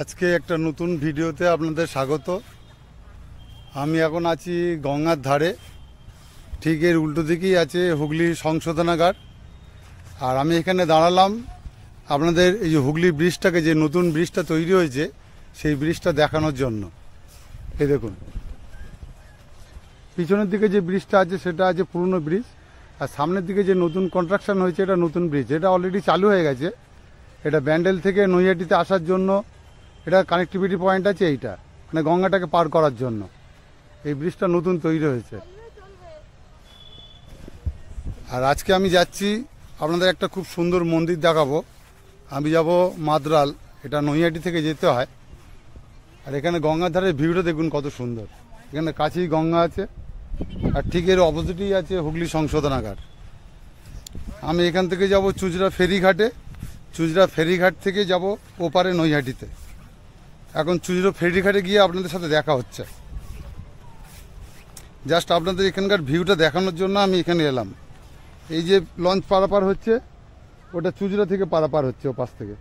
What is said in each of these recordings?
আজকে একটা নতুন ভিডিওতে আপনাদের স্বাগত। আমি এখন আছি গঙ্গার ধারে, ঠিক এর উল্টো দিকেই আছে হুগলি সংশোধনাগার। আর আমি এখানে দাঁড়ালাম আপনাদের এই যে হুগলি ব্রিজটাকে, যে নতুন ব্রিজটা তৈরি হয়েছে সেই ব্রিজটা দেখানোর জন্য। এই দেখুন পিছনের দিকে যে ব্রিজটা আছে সেটা আছে পুরনো ব্রিজ, আর সামনের দিকে যে নতুন কনস্ট্রাকশন হয়েছে এটা নতুন ব্রিজ। এটা অলরেডি চালু হয়ে গেছে। এটা ব্যান্ডেল থেকে নৈহাটিতে আসার জন্য এটা কানেক্টিভিটি পয়েন্ট আছে, এইটা মানে গঙ্গাটাকে পার করার জন্য এই ব্রিজটা নতুন তৈরি হয়েছে। আর আজকে আমি যাচ্ছি আপনাদের একটা খুব সুন্দর মন্দির দেখাবো। আমি যাব মাদ্রাল, এটা নৈহাটি থেকে যেতে হয়। আর এখানে গঙ্গার ধারে ভিউটা দেখুন কত সুন্দর। এখানে কাছেই গঙ্গা আছে, আর ঠিক এর অপোজিটেই আছে হুগলি সংশোধনাগার। আমি এখান থেকে যাব চুঁচড়া ফেরিঘাটে, চুঁচড়া ফেরিঘাট থেকে যাব ওপারে নৈহাটিতে। এখন চুঁচড়া ফেরিঘাটে গিয়ে আপনাদের সাথে দেখা হচ্ছে। জাস্ট আপনাদের এখানকার ভিউটা দেখানোর জন্য আমি এখানে এলাম। এই যে লঞ্চ পারাপার হচ্ছে ওটা চুঁচড়া থেকে পারাপার হচ্ছে, ও পাশ থেকে,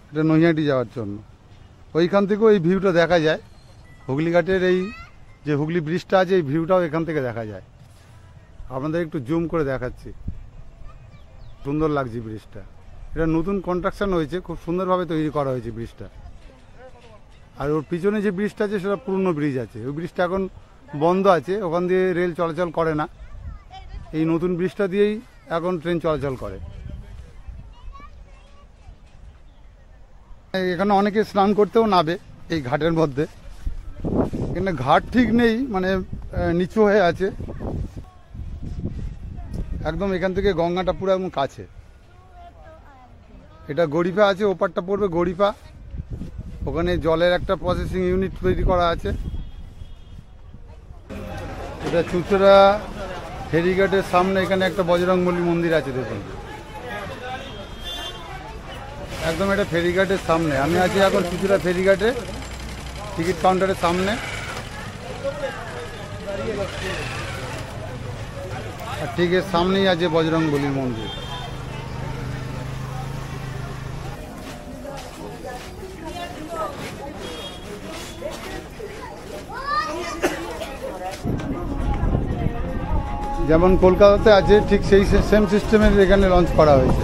এটা নৈহাটি যাওয়ার জন্য। ওইখান থেকেও এই ভিউটা দেখা যায়। হুগলিঘাটের এই যে হুগলি ব্রিজটা আছে এই ভিউটাও এখান থেকে দেখা যায়। আপনাদের একটু জুম করে দেখাচ্ছি, সুন্দর লাগছে ব্রিজটা। এটা নতুন কনস্ট্রাকশন হয়েছে, খুব সুন্দরভাবে তৈরি করা হয়েছে ব্রিজটা। আর ওর পিছনে যে ব্রিজটা আছে সেটা পুরনো ব্রিজ আছে, ওই ব্রিজটা এখন বন্ধ আছে, ওখান দিয়ে রেল চলাচল করে না। এই নতুন ব্রিজটা দিয়েই এখন ট্রেন চলাচল করে। এখানে অনেকে স্নান করতেও নাবে এই ঘাটের মধ্যে। এখানে ঘাট ঠিক নেই, মানে নিচু হয়ে আছে একদম। এখান থেকে গঙ্গাটা পুরো একদম কাছে। এটা গড়িপা আছে, ওপারটা পড়বে গড়িপা। ওখানে জলের একটা প্রসেসিং ইউনিট তৈরি করা আছে। এটা চুঁচড়া ফেরিঘাটের সামনে এখানে একটা বজরংবলী মন্দির আছে, দেখুন একদম। এটা ফেরিঘাটের সামনে আমি আছি এখন, চুঁচড়া ফেরিঘাটে টিকিট কাউন্টারের সামনে। আর ঠিক এর সামনেই আছে বজরংবলীর মন্দির। যেমন কলকাতাতে আছে ঠিক সেই সেম সিস্টেমের এখানে লঞ্চ করা হয়েছে।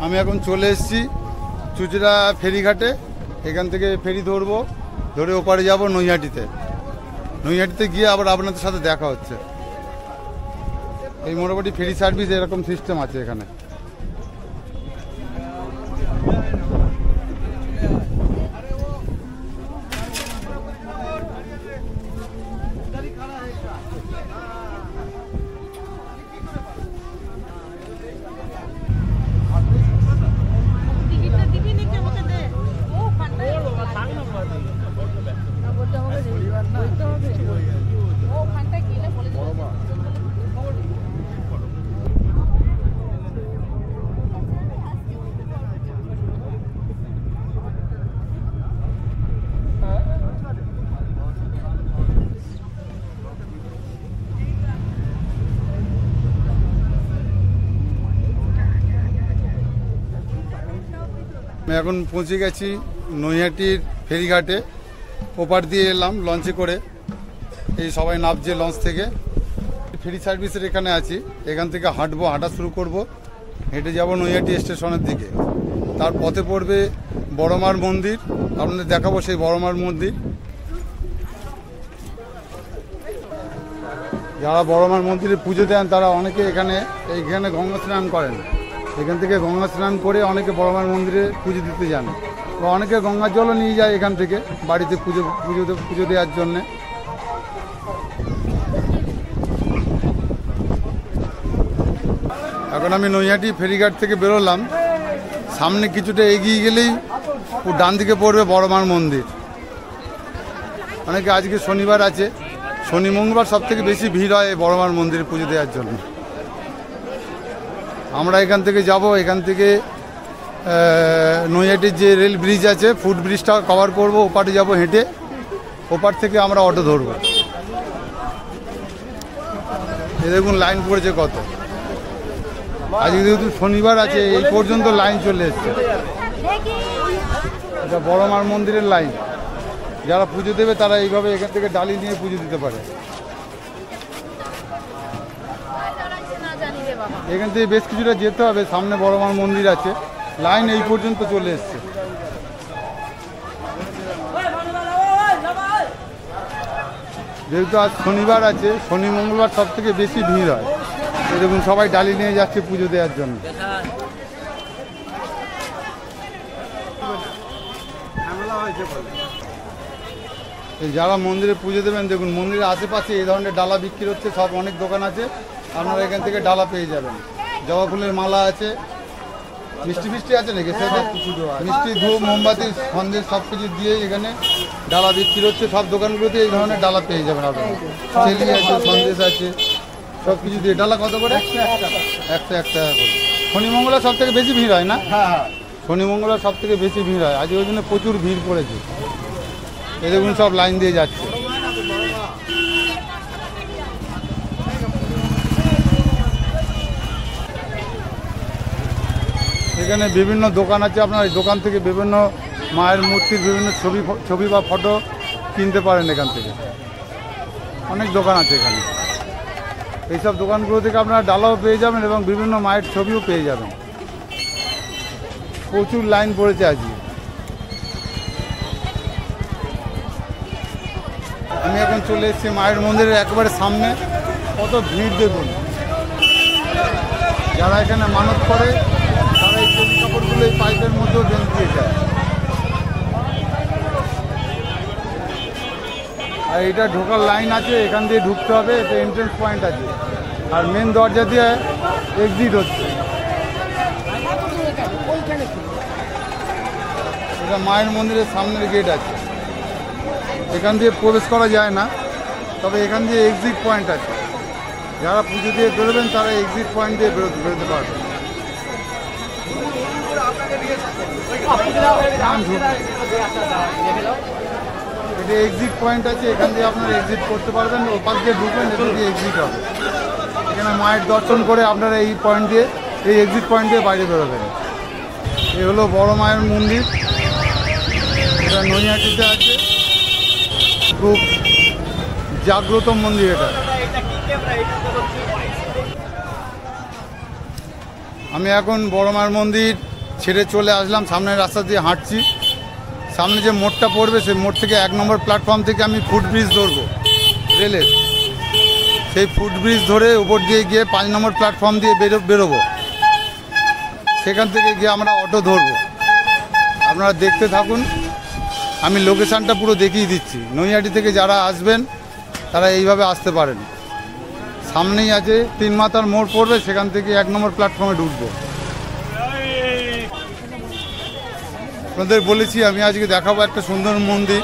আমি এখন চলে এসেছি চুঁচড়া ফেরিঘাটে। এখান থেকে ফেরি ধরবো, ধরে ওপারে যাব নৈহাটিতে। নৈহাটিতে গিয়ে আবার আপনাদের সাথে দেখা হচ্ছে। এই মোটামুটি ফেরি সার্ভিস এরকম সিস্টেম আছে এখানে। আমি এখন পৌঁছে গেছি নৈহাটির ফেরিঘাটে। ওপার দিয়ে এলাম লঞ্চে করে, এই সবাই নামছে লঞ্চ থেকে। ফেরি সার্ভিসের এখানে আছি, এখান থেকে হাঁটবো, হাঁটা শুরু করব। হেঁটে যাব নৈহাটি স্টেশনের দিকে। তার পথে পড়বে বড়মার মন্দির, আপনাদের দেখাবো সেই বড়মার মন্দির। যারা বড়মার মন্দিরে পুজো দেন তারা অনেকে এইখানে গঙ্গা স্নান করেন। এখান থেকে গঙ্গা স্নান করে অনেকে বড়মার মন্দিরে পুজো দিতে যান, বা অনেকে গঙ্গার জলও নিয়ে যায় এখান থেকে বাড়িতে পুজো দেওয়ার জন্যে। এখন আমি নৈহাটি ফেরিঘাট থেকে বেরোলাম। সামনে কিছুটা এগিয়ে গেলেই ডান দিকে পড়বে বড়মার মন্দির। অনেকে আজকে শনিবার আছে, শনি মঙ্গলবার সব থেকে বেশি ভিড় হয় বড়মার মন্দিরে পুজো দেওয়ার জন্য। আমরা এখান থেকে যাব, এখান থেকে নৈহাটির যে রেল ব্রিজ আছে ফুট ব্রিজটা কভার করব, ওপারে যাব হেঁটে। ওপার থেকে আমরা অটো ধরবো। এ দেখুন লাইন পড়েছে কত। আজকে যেহেতু শনিবার আছে এই পর্যন্ত লাইন চলে এসছে। এটা বড় মার মন্দিরের লাইন। যারা পুজো দেবে তারা এইভাবে এখান থেকে ডালি নিয়ে পুজো দিতে পারে। এখান থেকে বেশ কিছুটা যেতে হবে, সামনে বড় মার মন্দির আছে। লাইন এই পর্যন্ত চলে এসছে। যেহেতু আজ শনিবার আছে, শনি মঙ্গলবার সব থেকে বেশি ভিড় হয়। এই দেখুন সবাই ডালি নিয়ে যাচ্ছে পুজো দেওয়ার জন্য। এই যারা মন্দিরে পুজো দেবেন দেখুন মন্দিরের আশেপাশে এই ধরনের ডালা বিক্রি হচ্ছে, সব অনেক দোকান আছে, আপনারা এখান থেকে ডালা পেয়ে যাবেন। জবা ফুলের মালা আছে, মিষ্টি ফিষ্টি আছে নাকি সেটা মিষ্টি, ধূপ, মোমবাতি, সন্দেশ সব কিছু দিয়ে এখানে ডালা বিক্রি হচ্ছে। সব দোকানগুলোতে এই ধরনের ডালা পেয়ে যাবেন আপনারা। চেলি আছে, সন্দেশ আছে, সব কিছু দিয়ে। ডালা কত করে? 101 টাকা করে। শনি মঙ্গলবার সব থেকে বেশি ভিড় হয় না? শনি মঙ্গলবার সব থেকে বেশি ভিড় হয়। আজ ওই জন্য প্রচুর ভিড় পড়েছে। এই দেখুন সব লাইন দিয়ে যাচ্ছে। এখানে বিভিন্ন দোকান আছে, আপনার এই দোকান থেকে বিভিন্ন মায়ের মূর্তির বিভিন্ন ছবি বা ফটো কিনতে পারেন। এখান থেকে অনেক দোকান আছে এখানে। এইসব দোকানগুলো থেকে আপনারা ডালাও পেয়ে যাবেন এবং বিভিন্ন মায়ের ছবিও পেয়ে যাবেন। প্রচুর লাইন পড়েছে আজকে। আমি এখন চলে এসেছি মায়ের মন্দিরের একেবারে সামনে। কত ভিড় দেখুন। যারা এখানে মানত করে তারা এই চেলি কাপড়গুলো এই পাইপের মধ্যেও দিয়ে যায়। আর এটা ঢোকার লাইন আছে, এখান দিয়ে ঢুকতে হবে। এটা এন্ট্রেন্স পয়েন্ট আছে, আর মেন দরজা দিয়ে এক্সিট হচ্ছে। এটা মায়ের মন্দিরের সামনের গেট আছে, এখান দিয়ে প্রবেশ করা যায় না, তবে এখান দিয়ে এক্সিট পয়েন্ট আছে। যারা পুজো দিয়ে বেরোবেন তারা এক্সিট পয়েন্ট দিয়ে বেরোতে পারবে। এটা এক্সিট পয়েন্ট আছে, এখান দিয়ে আপনারা এক্সিট করতে পারবেন। ওপাশ দিয়ে ঢুকবেন, এটা দিয়ে এক্সিট হবে। এখানে মায়ের দর্শন করে আপনারা এই পয়েন্ট দিয়ে, এই এক্সিট পয়েন্ট দিয়ে বাইরে বেরোবেন। এই হলো বড় মায়ের মন্দির, এটা নৈহাটিতে আছে। খুব জাগ্রত মন্দির এটা। আমি এখন বড় মায়ের মন্দির ছেড়ে চলে আসলাম, সামনের রাস্তা দিয়ে হাঁটছি। সামনে যে মোড়টা পড়বে সেই মোড় থেকে 1 নম্বর প্ল্যাটফর্ম থেকে আমি ফুটব্রিজ ধরবো রেলের। সেই ফুটব্রিজ ধরে উপর দিয়ে গিয়ে 5 নম্বর প্ল্যাটফর্ম দিয়ে বেরোবো। সেখান থেকে গিয়ে আমরা অটো ধরবো। আপনারা দেখতে থাকুন, আমি লোকেশানটা পুরো দেখিয়ে দিচ্ছি। নৈহাটি থেকে যারা আসবেন তারা এইভাবে আসতে পারেন। সামনেই আছে 3 মাথার মোড় পড়বে, সেখান থেকে 1 নম্বর প্ল্যাটফর্মে ঢুকবো। আপনাদের বলেছি আমি আজকে দেখাবো একটা সুন্দর মন্দির,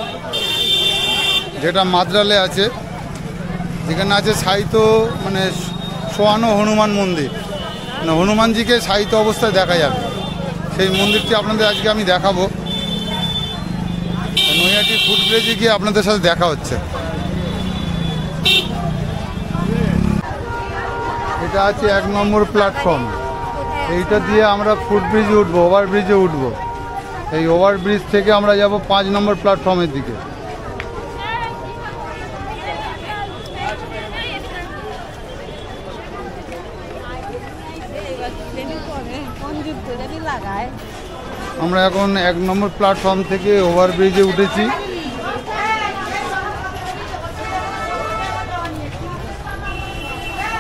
যেটা মাদ্রালে আছে। যেখানে আছে শায়িত, মানে শোয়ানো হনুমান মন্দির, মানে হনুমানজিকে শায়িত অবস্থায় দেখা যাবে। সেই মন্দিরটি আপনাদের আজকে আমি দেখাবো। নৈহাটি ফুটব্রিজে গিয়ে আপনাদের সাথে দেখা হচ্ছে। এটা আছে 1 নম্বর প্ল্যাটফর্ম। এইটা দিয়ে আমরা ফুটব্রিজে উঠবো, ওভারব্রিজে উঠবো। এই ওভারব্রিজ থেকে আমরা যাব 5 নম্বর প্ল্যাটফর্মের দিকে। আমরা এখন 1 নম্বর প্ল্যাটফর্ম থেকে ওভারব্রিজে উঠেছি।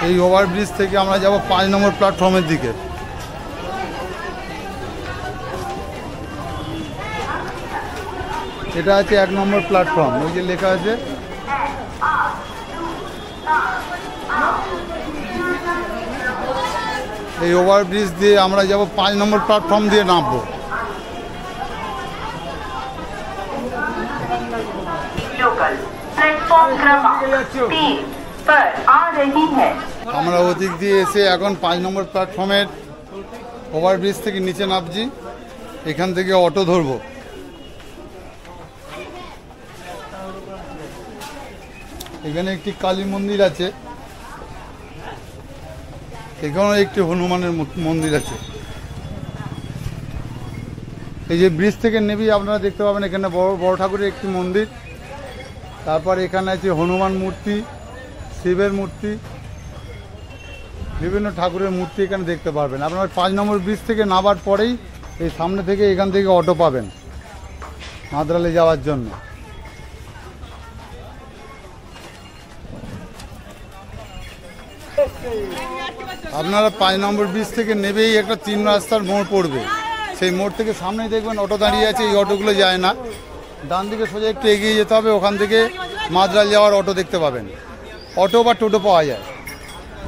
এই ওভারব্রিজ থেকে আমরা যাব 5 নম্বর প্ল্যাটফর্মের দিকে। এটা আছে 1 নম্বর প্ল্যাটফর্ম, ওই যে লেখা আছে। এই ওভারব্রিজ দিয়ে আমরা যাব 5 নম্বর প্ল্যাটফর্ম দিয়ে নামবো। আমরা ওদিক দিয়ে এসে এখন 5 নম্বর প্ল্যাটফর্মের ওভারব্রিজ থেকে নিচে নামছি। এখান থেকে অটো ধরবো। এখানে একটি কালী মন্দির আছে, এখানেও একটি হনুমানের মন্দির আছে। এই যে ব্রিজ থেকে নেবেই আপনারা দেখতে পাবেন এখানে বড় বড় ঠাকুরের একটি মন্দির, তারপর এখানে আছে হনুমান মূর্তি, শিবের মূর্তি, বিভিন্ন ঠাকুরের মূর্তি এখানে দেখতে পারবেন। আপনারা 5 নম্বর ব্রিজ থেকে নামার পরেই এই সামনে থেকে এখান থেকে অটো পাবেন মাদ্রালে যাওয়ার জন্য। আপনারা 5 নম্বর ব্রিজ থেকে নেবেই একটা 3 রাস্তার মোড় পড়বে, সেই মোড় থেকে সামনেই দেখবেন অটো দাঁড়িয়ে আছে। এই অটোগুলো যায় না, ডান দিকে সোজা একটু এগিয়ে যেতে হবে, ওখান থেকে মাদ্রাল যাওয়ার অটো দেখতে পাবেন। অটো বা টোটো পাওয়া যায়।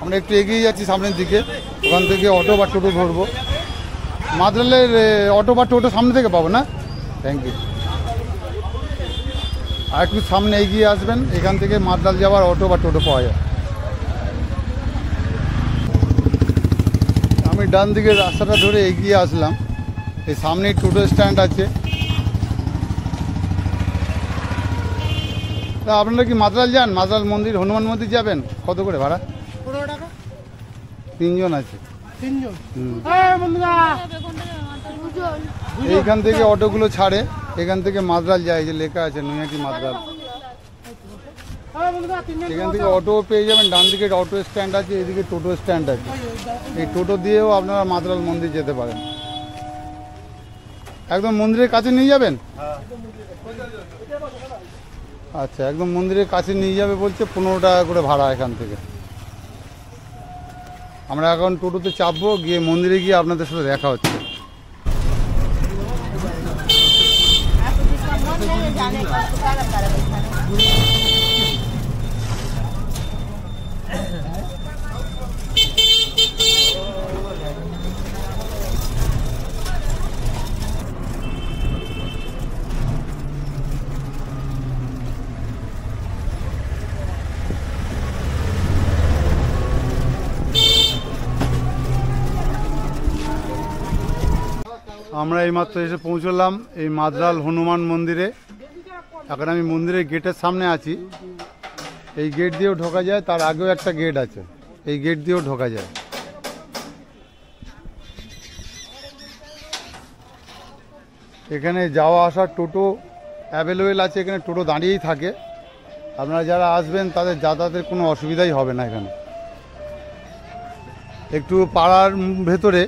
আমরা একটু এগিয়ে যাচ্ছি সামনের দিকে, ওখান থেকে অটো বা টোটো ধরবো। মাদ্রালের অটো বা টোটো সামনে থেকে পাবো না। Thank you. আর একটু সামনে এগিয়ে আসবেন, এখান থেকে মাদ্রাল যাওয়ার অটো বা টোটো পাওয়া যায়। আমি ডান দিকে রাস্তাটা ধরে এগিয়ে আসলাম, এই সামনেই টোটো স্ট্যান্ড আছে। তা আপনারা কি মাদ্রাল যান? মাদ্রাল মন্দির, হনুমান মন্দির যাবেন? কত করে ভাড়া? 15 টাকা। 3 জন আছে। 3 জন। এইখান থেকে অটোগুলো ছাড়ে, এখান থেকে মাদ্রাল যায়, যে লেখা আছে নৈহাটি মাদ্রাল। এখান থেকে অটো পেয়ে যাবেন, ডান দিকে অটো স্ট্যান্ড আছে, এদিকে টোটো স্ট্যান্ড আছে। এই টোটো দিয়েও আপনারা মাদ্রাল মন্দির যেতে পারেন। একদম মন্দিরের কাছে নিয়ে যাবেন? আচ্ছা, একদম মন্দিরের কাছে নিয়ে যাবে বলছে। 15 টাকা করে ভাড়া এখান থেকে। আমরা এখন টোটোতে চাপবো, গিয়ে মন্দিরে গিয়ে আপনাদের সাথে দেখা হচ্ছে। আমরা এইমাত্র এসে পৌঁছলাম এই মাদ্রাল হনুমান মন্দিরে। এখন আমি মন্দিরের গেটের সামনে আছি। এই গেট দিয়েও ঢোকা যায়, তার আগেও একটা গেট আছে, এই গেট দিয়েও ঢোকা যায়। এখানে যাওয়া আসার টোটো অ্যাভেলেবেল আছে, এখানে টোটো দাঁড়িয়েই থাকে। আপনারা যারা আসবেন তাদের যাতায়াতের কোনো অসুবিধাই হবে না। এখানে একটু পাড়ার ভেতরে,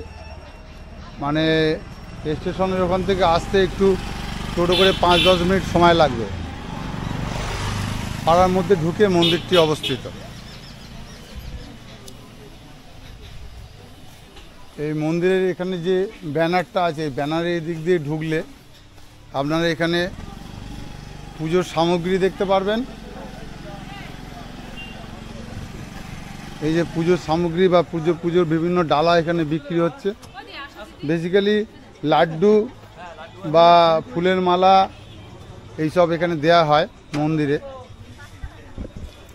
মানে স্টেশনের ওখান থেকে আসতে একটু টোটো করে 5-10 মিনিট সময় লাগবে। পাড়ার মধ্যে ঢুকে মন্দিরটি অবস্থিত। এই মন্দিরের এখানে যে ব্যানারটা আছে, এই ব্যানারের দিক দিয়ে ঢুকলে আপনারা এখানে পুজোর সামগ্রী দেখতে পারবেন। এই যে পুজোর সামগ্রী বা পুজোর বিভিন্ন ডালা এখানে বিক্রি হচ্ছে। বেসিক্যালি লাড্ডু বা ফুলের মালা এইসব এখানে দেয়া হয় মন্দিরে।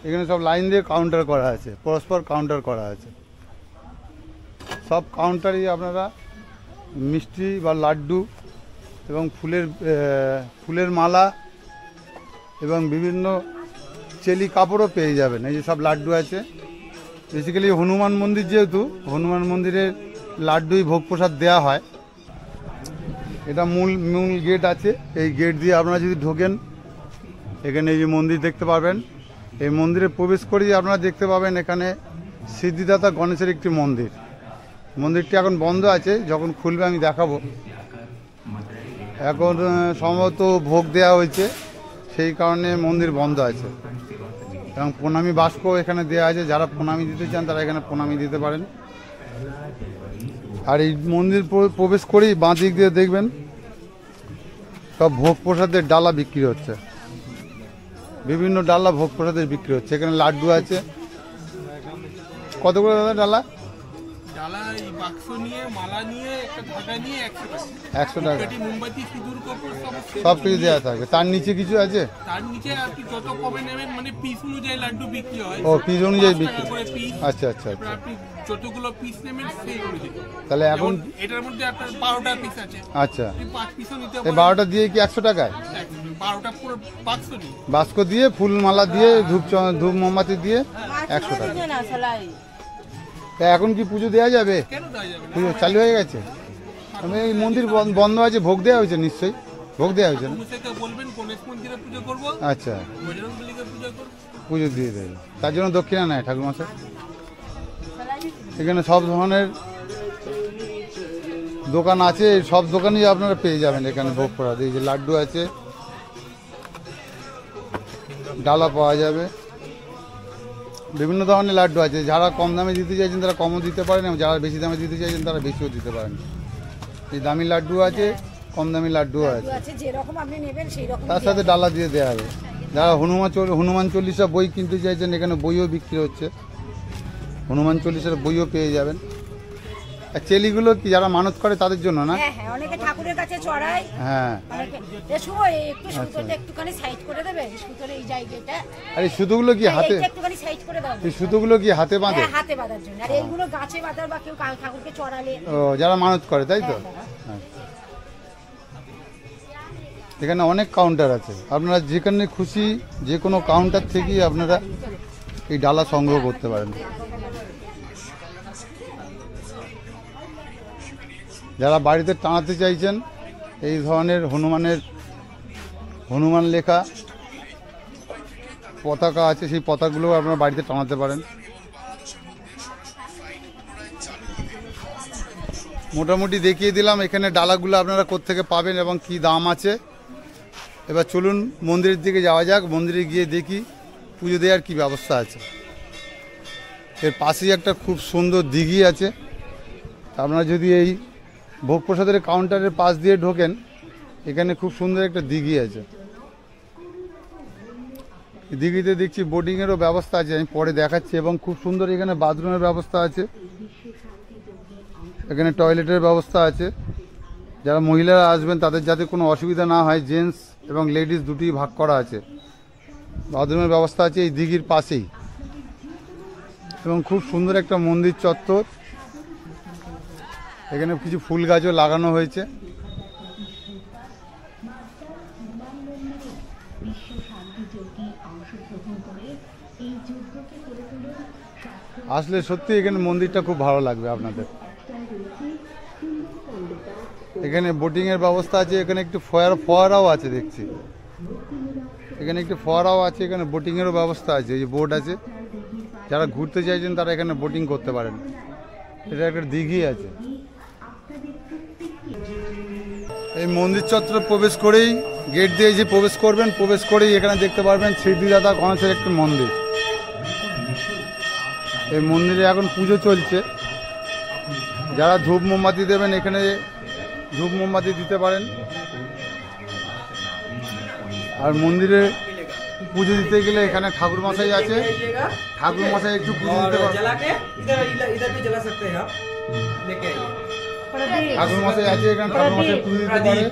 এখানে সব লাইন দিয়ে কাউন্টার করা আছে, পরস্পর কাউন্টার করা আছে। সব কাউন্টারই আপনারা মিষ্টি বা লাড্ডু এবং ফুলের মালা এবং বিভিন্ন চেলি কাপড়ও পেয়ে যাবেন। এই যে সব লাড্ডু আছে। বেসিক্যালি হনুমান মন্দির, যেহেতু হনুমান মন্দিরের লাড্ডুই ভোগ প্রসাদ দেওয়া হয়। এটা মূল গেট আছে। এই গেট দিয়ে আপনারা যদি ঢোকেন, এখানে এই যে মন্দির দেখতে পাবেন। এই মন্দিরে প্রবেশ করেই আপনারা দেখতে পাবেন এখানে সিদ্ধিদাতা গণেশের একটি মন্দির। মন্দিরটি এখন বন্ধ আছে, যখন খুলবে আমি দেখাবো। এখন সম্ভবত ভোগ দেওয়া হয়েছে, সেই কারণে মন্দির বন্ধ আছে। এবং প্রণামী বাস্ক এখানে দেওয়া আছে, যারা প্রণামী দিতে চান তারা এখানে প্রণামী দিতে পারেন। আর এই মন্দির প্রবেশ করেই বাঁ দিক দিয়ে দেখবেন সব ভোগ প্রসাদের ডালা বিক্রি হচ্ছে। বিভিন্ন ডালা ভোগ প্রসাদের বিক্রি হচ্ছে। এখানে লাড্ডু আছে। কত করে দাদা ডালা? ডালা এই বাক্স নিয়ে, মালা নিয়ে, একটা ঢাকা নিয়ে 100 টাকা। মোমবাতি, সিঁদুর, কপড় সব কিছু দেওয়া থাকে। তার নিচে কিছু আছে? তার নিচে আপনি যত কমে নেবেন, মানে পিস অনুযায়ী লাড্ডু বিক্রি হয়। ও, পিস অনুযায়ী বিক্রি। আচ্ছা। আপনি যতগুলো পিস নেবেন সেই অনুযায়ী। তাহলে এখন এটার মধ্যে আপনার 12টা পিস আছে। আচ্ছা, 5 পিসও নিতে এই 12টা দিয়ে কি 100 টাকায়? 12টা পুরো বাক্স নিয়ে বাস্ক দিয়ে ফুল মালা দিয়ে ধূপ মোমবাতি দিয়ে 100 টাকা। তা এখন কি পুজো দেওয়া যাবে? কেন দেওয়া যাবে না? পুজো চালু হয়ে গেছে? আমি এই মন্দির বন্ধ আছে, ভোগ দেওয়া হয়েছে নিশ্চয়ই, ভোগ দেওয়া হয়েছে না? মুসেকে বলবেন গণেশ মন্দিরে পুজো করবো, আচ্ছা, বজরংবলীকে পুজো করবো। পুজো দিয়ে দেবে, তার জন্য দক্ষিণা নেয় ঠাকুরমশাই। এখানে সব ধরনের দোকান আছে, সব দোকানেই আপনারা পেয়ে যাবেন এখানে ভোগ করা। এই যে লাড্ডু আছে, ডালা পাওয়া যাবে, বিভিন্ন ধরনের লাড্ডু আছে। যারা কম দামে দিতে চাইছেন তারা কমও দিতে পারেন, এবং যারা বেশি দামে দিতে চাইছেন তারা বেশিও দিতে পারেন। এই দামি লাড্ডু আছে, কম দামি লাড্ডুও আছে, তার সাথে ডালা দিয়ে দেওয়া হবে। যারা হনুমান চল্লিশা বই কিনতে চাইছেন, এখানে বইও বিক্রি হচ্ছে, হনুমান চল্লিশার বইও পেয়ে যাবেন। আর চেলিগুলো কি যারা মানত করে তাদের জন্য না? হ্যাঁ, অনেকে ঠাকুরের কাছে চড়ায়। হ্যাঁ, একটু সুতোটা একটুখানি সাইড করে দেবে, সুতোর এই জায়গাটা। আর এই সুতোগুলো কি হাতে, একটুখানি সাইড করে দাও। এই সুতোগুলো কি হাতে বাঁধে? হ্যাঁ, হাতে বাঁধার জন্য। আর এইগুলো গাছে বাঁধার, বা কেউ ঠাকুরকে চড়ালে। ও, যারা মানত করে, তাই তো? হ্যাঁ। এখানে অনেক কাউন্টার আছে, আপনারা যেখানে খুশি যে কোনো কাউন্টার থেকেই আপনারা এই ডালা সংগ্রহ করতে পারেন। যারা বাড়িতে টানাতে চাইছেন, এই ধরনের হনুমান লেখা পতাকা আছে, সেই পতাকাগুলো আপনারা বাড়িতে টানাতে পারেন। মোটামুটি দেখিয়ে দিলাম এখানে ডালাগুলো আপনারা কোত্থেকে পাবেন এবং কি দাম আছে। এবার চলুন মন্দিরের দিকে যাওয়া যাক, মন্দিরে গিয়ে দেখি পুজো দেওয়ার কি ব্যবস্থা আছে। এর পাশেই একটা খুব সুন্দর দিঘি আছে। আপনারা যদি এই ভোগ প্রসাদের কাউন্টারের পাশ দিয়ে ঢোকেন, এখানে খুব সুন্দর একটা দিঘি আছে। দিঘিতে দেখছি বোটিংয়েরও ব্যবস্থা আছে, আমি পরে দেখাচ্ছি। এবং খুব সুন্দর এখানে বাথরুমের ব্যবস্থা আছে, এখানে টয়লেটের ব্যবস্থা আছে। যারা মহিলারা আসবেন তাদের যাতে কোনো অসুবিধা না হয়, জেন্টস এবং লেডিস দুটি ভাগ করা আছে। বাথরুমের ব্যবস্থা আছে এই দিঘির পাশেই। এবং খুব সুন্দর একটা মন্দির চত্বর, এখানে কিছু ফুল গাছও লাগানো হয়েছে। আসলে সত্যি এখানে মন্দিরটা খুব ভালো লাগবে আপনাদের। এখানে বোটিংয়ের ব্যবস্থা আছে, এখানে একটু ফোয়ারাও আছে দেখছি, এখানে একটু ফোয়ারাও আছে, এখানে বোটিংয়েরও ব্যবস্থা আছে। এই যে বোট আছে, যারা ঘুরতে চাইছেন তারা এখানে বোটিং করতে পারেন। এটা একটা দিঘি আছে। এই মন্দির চত্বরে প্রবেশ করেই, গেট দিয়ে যে প্রবেশ করবেন, প্রবেশ করেই এখানে দেখতে পারবেন সিদ্ধিদাতা গণেশের একটি মন্দির। এই মন্দিরে এখন পুজো চলছে। যারা ধূপ মোমবাতি দেবেন, এখানে ধূপ মোমবাতি দিতে পারেন। আর মন্দিরে পুজো দিতে গেলে এখানে ঠাকুর মশাই আছে, ঠাকুর মশাই একটু পুজো দিতে পারেন। ঠাকুর মশাই আছে এখানে, ঠাকুর মশাই পুজো দিতে পারে।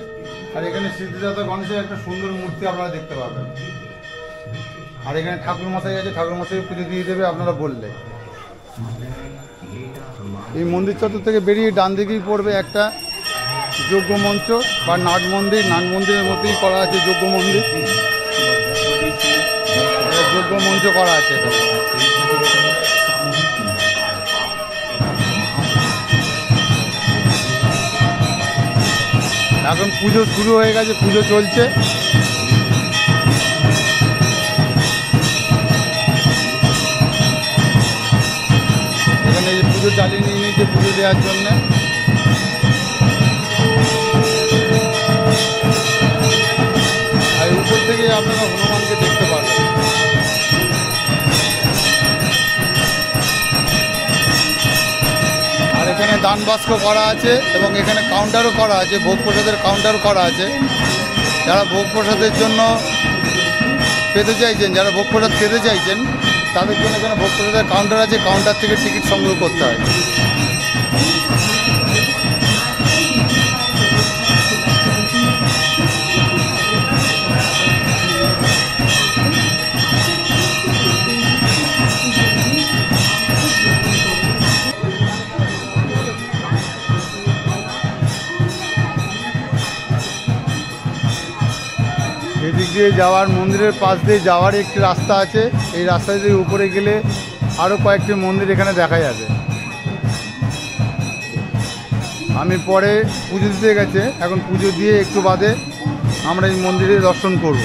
আর এখানে সিদ্ধিদাতা গণেশের একটা সুন্দর মূর্তি আপনারা দেখতে পাবেন। আর এখানে ঠাকুর মশাই আছে, ঠাকুর মশাই পুজো দিয়ে দেবে আপনারা বললে। এই মন্দির চত্বর থেকে বেরিয়ে ডান দিকেই পড়বে একটা যজ্ঞ মঞ্চ বা নাট মন্দির। নাট মন্দিরের মধ্যেই করা আছে যজ্ঞ মন্দির, যজ্ঞ মঞ্চ করা আছে। এখন পুজো শুরু হয়ে গেছে, পুজো চলছে। এখানে এই পুজো চালিয়ে নিয়ে নিয়েছে পুজো দেওয়ার জন্য। আর উপর থেকে আপনারা হনুমানকে দেখতে পারবেন। আর এখানে দান বাস্ক করা আছে এবং এখানে কাউন্টারও করা আছে, ভোগ প্রসাদের কাউন্টারও করা আছে। যারা ভোগ প্রসাদের জন্য পেতে চাইছেন, যারা ভোগ প্রসাদ খেতে চাইছেন, তাদের জন্য এখানে ভোগ প্রসাদের কাউন্টার আছে। কাউন্টার থেকে টিকিট সংগ্রহ করতে হয়। দিয়ে যাওয়ার, মন্দিরের পাশ দিয়ে যাওয়ার একটি রাস্তা আছে। এই রাস্তা দিয়ে উপরে গেলে আরও কয়েকটি মন্দির এখানে দেখা যাবে। আমি পরে পুজো দিতে গেছে, এখন পুজো দিয়ে একটু বাদে আমরা এই মন্দিরে দর্শন করব।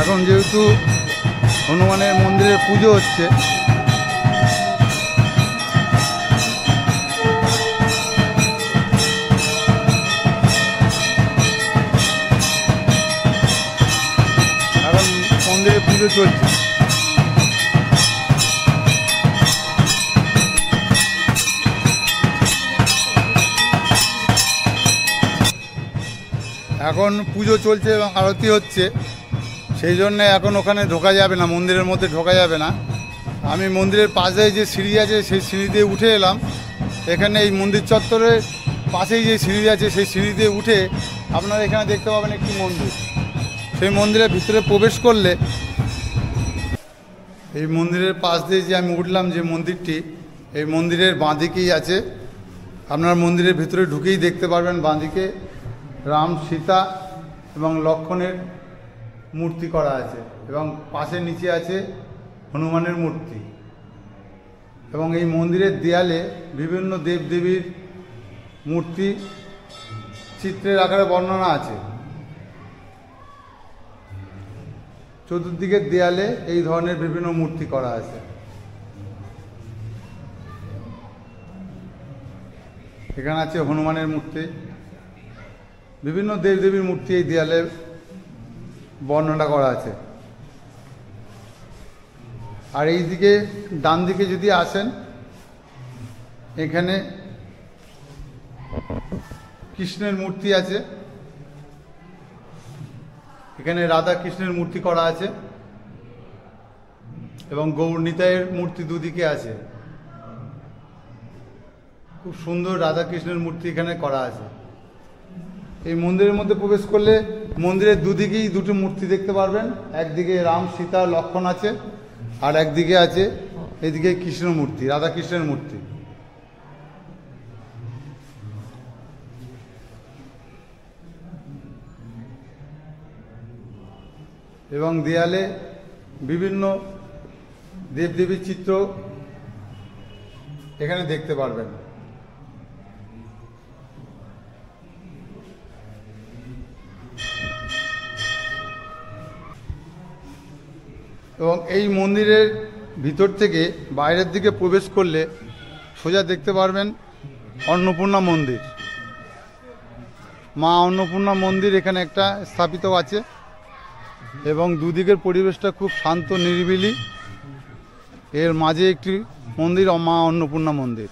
এখন যেহেতু হনুমানের মন্দিরে পুজো হচ্ছে, এখন মন্দিরে পুজো চলছে। এখন পুজো চলছে এবং আরতি হচ্ছে, সেই জন্য এখন ওখানে ঢোকা যাবে না, মন্দিরের মধ্যে ঢোকা যাবে না। আমি মন্দিরের পাশে যে সিঁড়ি আছে সেই সিঁড়ি দিয়ে উঠে এলাম। এখানে এই মন্দির চত্বরের পাশেই যে সিঁড়ি আছে সেই সিঁড়ি দিয়ে উঠে আপনারা এখানে দেখতে পাবেন একটি মন্দির। সেই মন্দিরের ভিতরে প্রবেশ করলে, এই মন্দিরের পাশ দিয়ে যে আমি উঠলাম যে মন্দিরটি, এই মন্দিরের বাঁদিকেই আছে। আপনার মন্দিরের ভিতরে ঢুকেই দেখতে পারবেন বাঁদিকে রাম, সীতা এবং লক্ষ্মণের মূর্তি করা আছে এবং পাশে নিচে আছে হনুমানের মূর্তি। এবং এই মন্দিরের দেয়ালে বিভিন্ন দেবদেবীর মূর্তি চিত্রের আকারে বর্ণনা আছে। চতুর্দিকের দেয়ালে এই ধরনের বিভিন্ন মূর্তি করা আছে। এখানে আছে হনুমানের মূর্তি, বিভিন্ন দেবদেবীর মূর্তি এই দেয়ালে বর্ণনা করা আছে। আর এই দিকে ডান দিকে যদি আসেন, এখানে কৃষ্ণের মূর্তি আছে, এখানে রাধা কৃষ্ণের মূর্তি করা আছে এবং গৌর নিতাইয়ের মূর্তি দুদিকে আছে। খুব সুন্দর রাধা কৃষ্ণের মূর্তি এখানে করা আছে। এই মন্দিরের মধ্যে প্রবেশ করলে মন্দিরের দুদিকেই দুটো মূর্তি দেখতে পারবেন। একদিকে রাম, সীতা, লক্ষ্মণ আছে, আর একদিকে আছে এদিকে কৃষ্ণ মূর্তি, রাধা কৃষ্ণের মূর্তি। এবং দেয়ালে বিভিন্ন দেবদেবীর চিত্র এখানে দেখতে পারবেন। এবং এই মন্দিরের ভিতর থেকে বাইরের দিকে প্রবেশ করলে সোজা দেখতে পারবেন অন্নপূর্ণা মন্দির। মা অন্নপূর্ণা মন্দির এখানে একটা স্থাপিত আছে এবং দুদিকের পরিবেশটা খুব শান্ত নিরিবিলি। এর মাঝে একটি মন্দির, মা অন্নপূর্ণা মন্দির।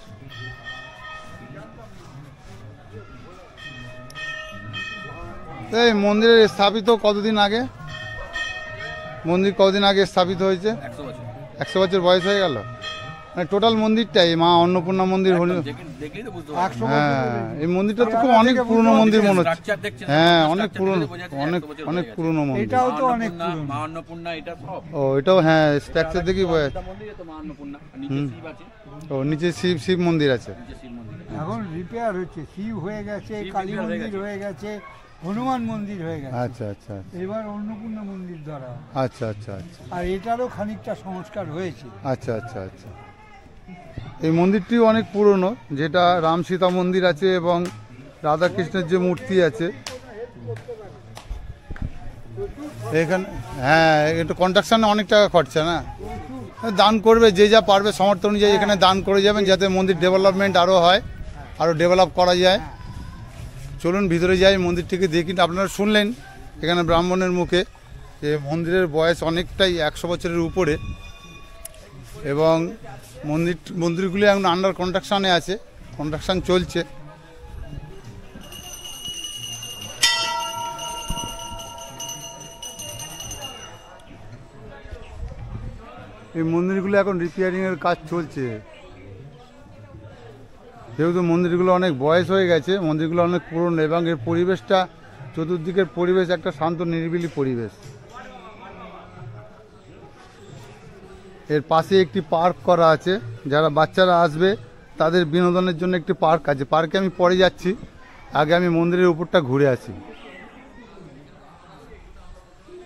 এই মন্দিরের স্থাপিত কতদিন আগে? মন্দির কতদিন আগে স্থাপিত হয়েছে? 100 বছর বয়স হয়ে গেল। মানে টোটাল মন্দিরটাই মা অন্নপূর্ণা মন্দির হল। হ্যাঁ, এই মন্দিরটা তো খুব অনেক পুরনো মন্দির মনে হচ্ছে। হ্যাঁ, অনেক পুরনো, অনেক পুরনো মন্দির। এটাও তো অনেক মা অন্নপূর্ণা, এটা সব। ও, এটাও হ্যাঁ স্ট্রাকচার দেখি বোঝা যাচ্ছে। মন্দিরে তো মা অন্নপূর্ণা, নিচে শিব আছে। ও, নিচে শিব মন্দির আছে। নিচে শিব মন্দির। এখন রিপেয়ার হচ্ছে, শিব হয়ে গেছে, কালী মন্দির হয়ে গেছে, হনুমান মন্দির হয়ে গেছে। আচ্ছা আচ্ছা এবার অন্নপূর্ণা মন্দির ধরা। আচ্ছা আচ্ছা আচ্ছা আর এটারও খানিকটা সংস্কার হয়েছে। আচ্ছা আচ্ছা আচ্ছা। এই মন্দিরটি অনেক পুরনো, যেটা রাম সীতা মন্দির আছে এবং রাধাকৃষ্ণের যে মূর্তি আছে এখানে। হ্যাঁ, এটা কনস্ট্রাকশানে অনেক টাকা খরচা না? দান করবে, যে যা পারবে সামর্থ্য অনুযায়ী এখানে দান করে যাবেন, যাতে মন্দির ডেভেলপমেন্ট আরও হয়, আরও ডেভেলপ করা যায়। চলুন ভিতরে যাই, মন্দিরটিকে দেখি। আপনারা শুনলেন এখানে ব্রাহ্মণের মুখে যে মন্দিরের বয়স অনেকটাই 100 বছরের উপরে এবং মন্দিরগুলি এখন আন্ডার কনস্ট্রাকশানে আছে, কনস্ট্রাকশান চলছে। এই মন্দিরগুলো এখন রিপেয়ারিংয়ের কাজ চলছে। যেহেতু মন্দিরগুলো অনেক বয়স হয়ে গেছে, মন্দিরগুলো অনেক পুরনো এবং এর পরিবেশটা, চতুর্দিকের পরিবেশ একটা শান্ত নিরিবিলি পরিবেশ। এর পাশে একটি পার্ক করা আছে, যারা বাচ্চারা আসবে তাদের বিনোদনের জন্য একটি পার্ক আছে। পার্কে আমি পরে যাচ্ছি, আগে আমি মন্দিরের উপরটা ঘুরে আসি।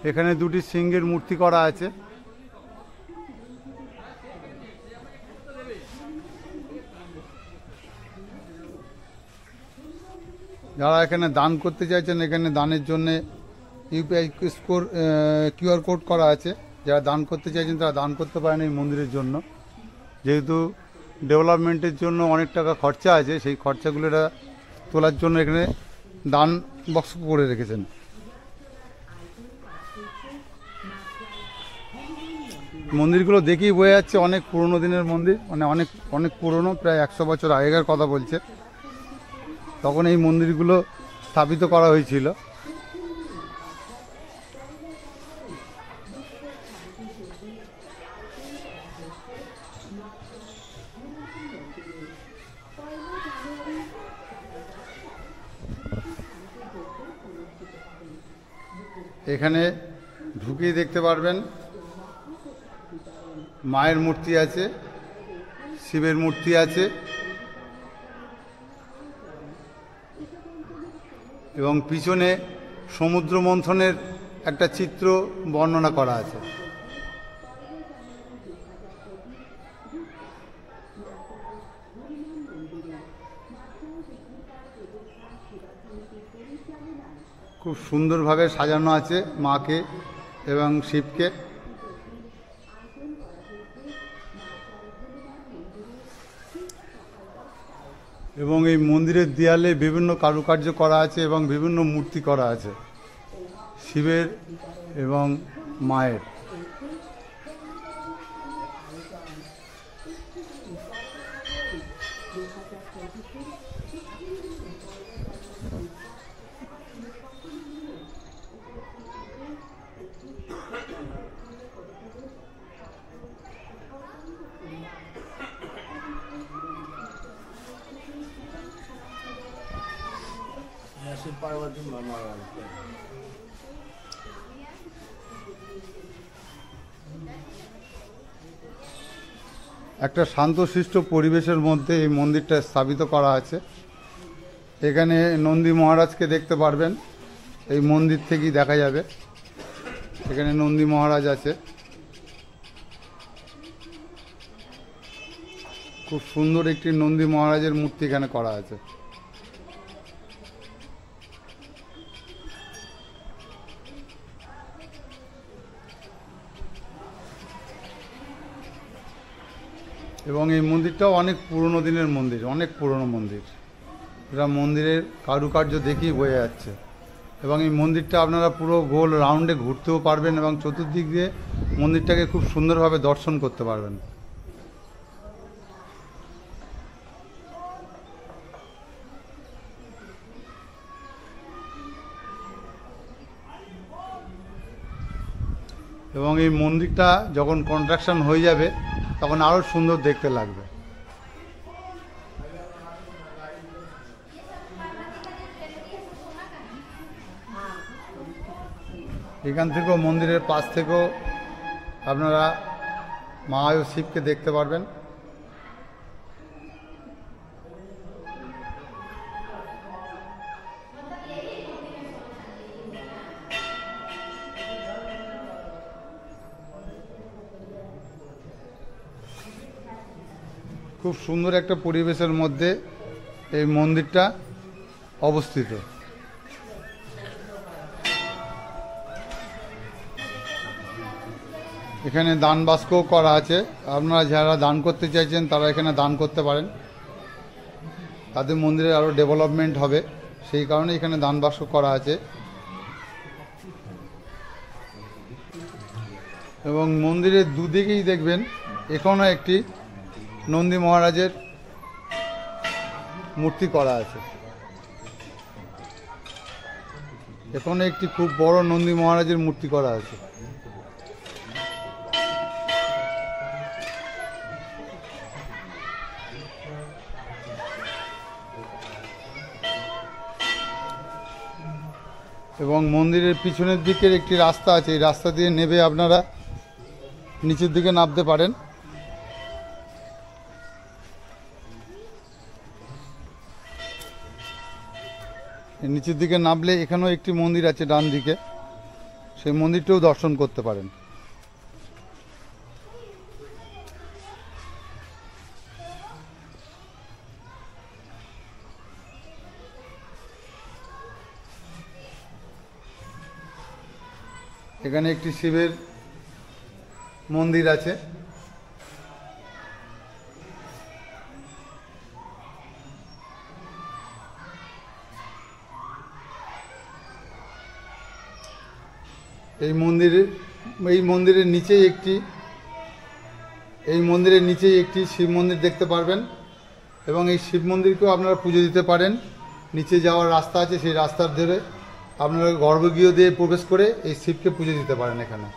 এখানে দুটি সিংহের মূর্তি করা আছে। যারা এখানে দান করতে চাইছেন, এখানে দানের জন্য ইউপিআই কিউআর কোড করা আছে। যারা দান করতে চাইছেন তারা দান করতে পারেন এই মন্দিরের জন্য। যেহেতু ডেভেলপমেন্টের জন্য অনেক টাকা খরচা আছে, সেই খরচাগুলো এরা তোলার জন্য এখানে দান বক্স করে রেখেছেন। মন্দিরগুলো দেখেই বোঝা যাচ্ছে অনেক পুরনো দিনের মন্দির, মানে অনেক অনেক পুরনো, প্রায় 100 বছর আগেকার কথা বলছে। তখন এই মন্দিরগুলো স্থাপিত করা হয়েছিল। এখানে ঢুকেই দেখতে পারবেন মায়ের মূর্তি আছে, শিবের মূর্তি আছে এবং পিছনে সমুদ্র মন্থনের একটা চিত্র বর্ণনা করা আছে। খুব সুন্দরভাবে সাজানো আছে মাকে এবং শিবকে। এবং এই মন্দিরের দেয়ালে বিভিন্ন কারুকার্য করা আছে এবং বিভিন্ন মূর্তি করা আছে শিবের এবং মায়ের। একটা শান্তশিষ্ট পরিবেশের মধ্যে এই মন্দিরটা স্থাপিত করা আছে। এখানে নন্দী মহারাজকে দেখতে পারবেন, এই মন্দির থেকেই দেখা যাবে। এখানে নন্দী মহারাজ আছে, খুব সুন্দর একটি নন্দী মহারাজের মূর্তি এখানে করা আছে। এবং এই মন্দিরটাও অনেক পুরনো দিনের মন্দির, অনেক পুরনো মন্দির। এটা মন্দিরের কারুকার্য দেখেই বোঝা যাচ্ছে। এবং এই মন্দিরটা আপনারা পুরো গোল রাউন্ডে ঘুরতেও পারবেন এবং চতুর্দিক দিয়ে মন্দিরটাকে খুব সুন্দরভাবে দর্শন করতে পারবেন। এবং এই মন্দিরটা যখন কনস্ট্রাকশন হয়ে যাবে তখন আরও সুন্দর দেখতে লাগবে। এখান থেকেও মন্দিরের পাশ থেকেও আপনারা মা ও শিবকে দেখতে পারবেন। খুব সুন্দর একটা পরিবেশের মধ্যে এই মন্দিরটা অবস্থিত। এখানে দান বাস্কও করা আছে। আপনারা যারা দান করতে চাইছেন তারা এখানে দান করতে পারেন। তাদের মন্দিরের আরও ডেভেলপমেন্ট হবে, সেই কারণে এখানে দান বাস্ক করা আছে। এবং মন্দিরের দুদিকেই দেখবেন এখনও একটি নন্দী মহারাজের মূর্তি করা আছে। এখানে একটি খুব বড় নন্দী মহারাজের মূর্তি করা আছে। এবং মন্দিরের পিছনের দিকের একটি রাস্তা আছে, এই রাস্তা দিয়ে নেমে আপনারা নিচের দিকে নামতে পারেন। নিচের দিকে নামলে এখানেও একটি মন্দির আছে ডান দিকে, সেই মন্দিরটাও দর্শন করতে পারেন। এখানে একটি শিবের মন্দির আছে। এই মন্দিরের নিচেই একটি শিব মন্দির দেখতে পারবেন এবং এই শিব মন্দিরকেও আপনারা পুজো দিতে পারেন। নিচে যাওয়ার রাস্তা আছে, সেই রাস্তার ধরে আপনারা গর্ভগৃহ দিয়ে প্রবেশ করে এই শিবকে পুজো দিতে পারেন। এখানে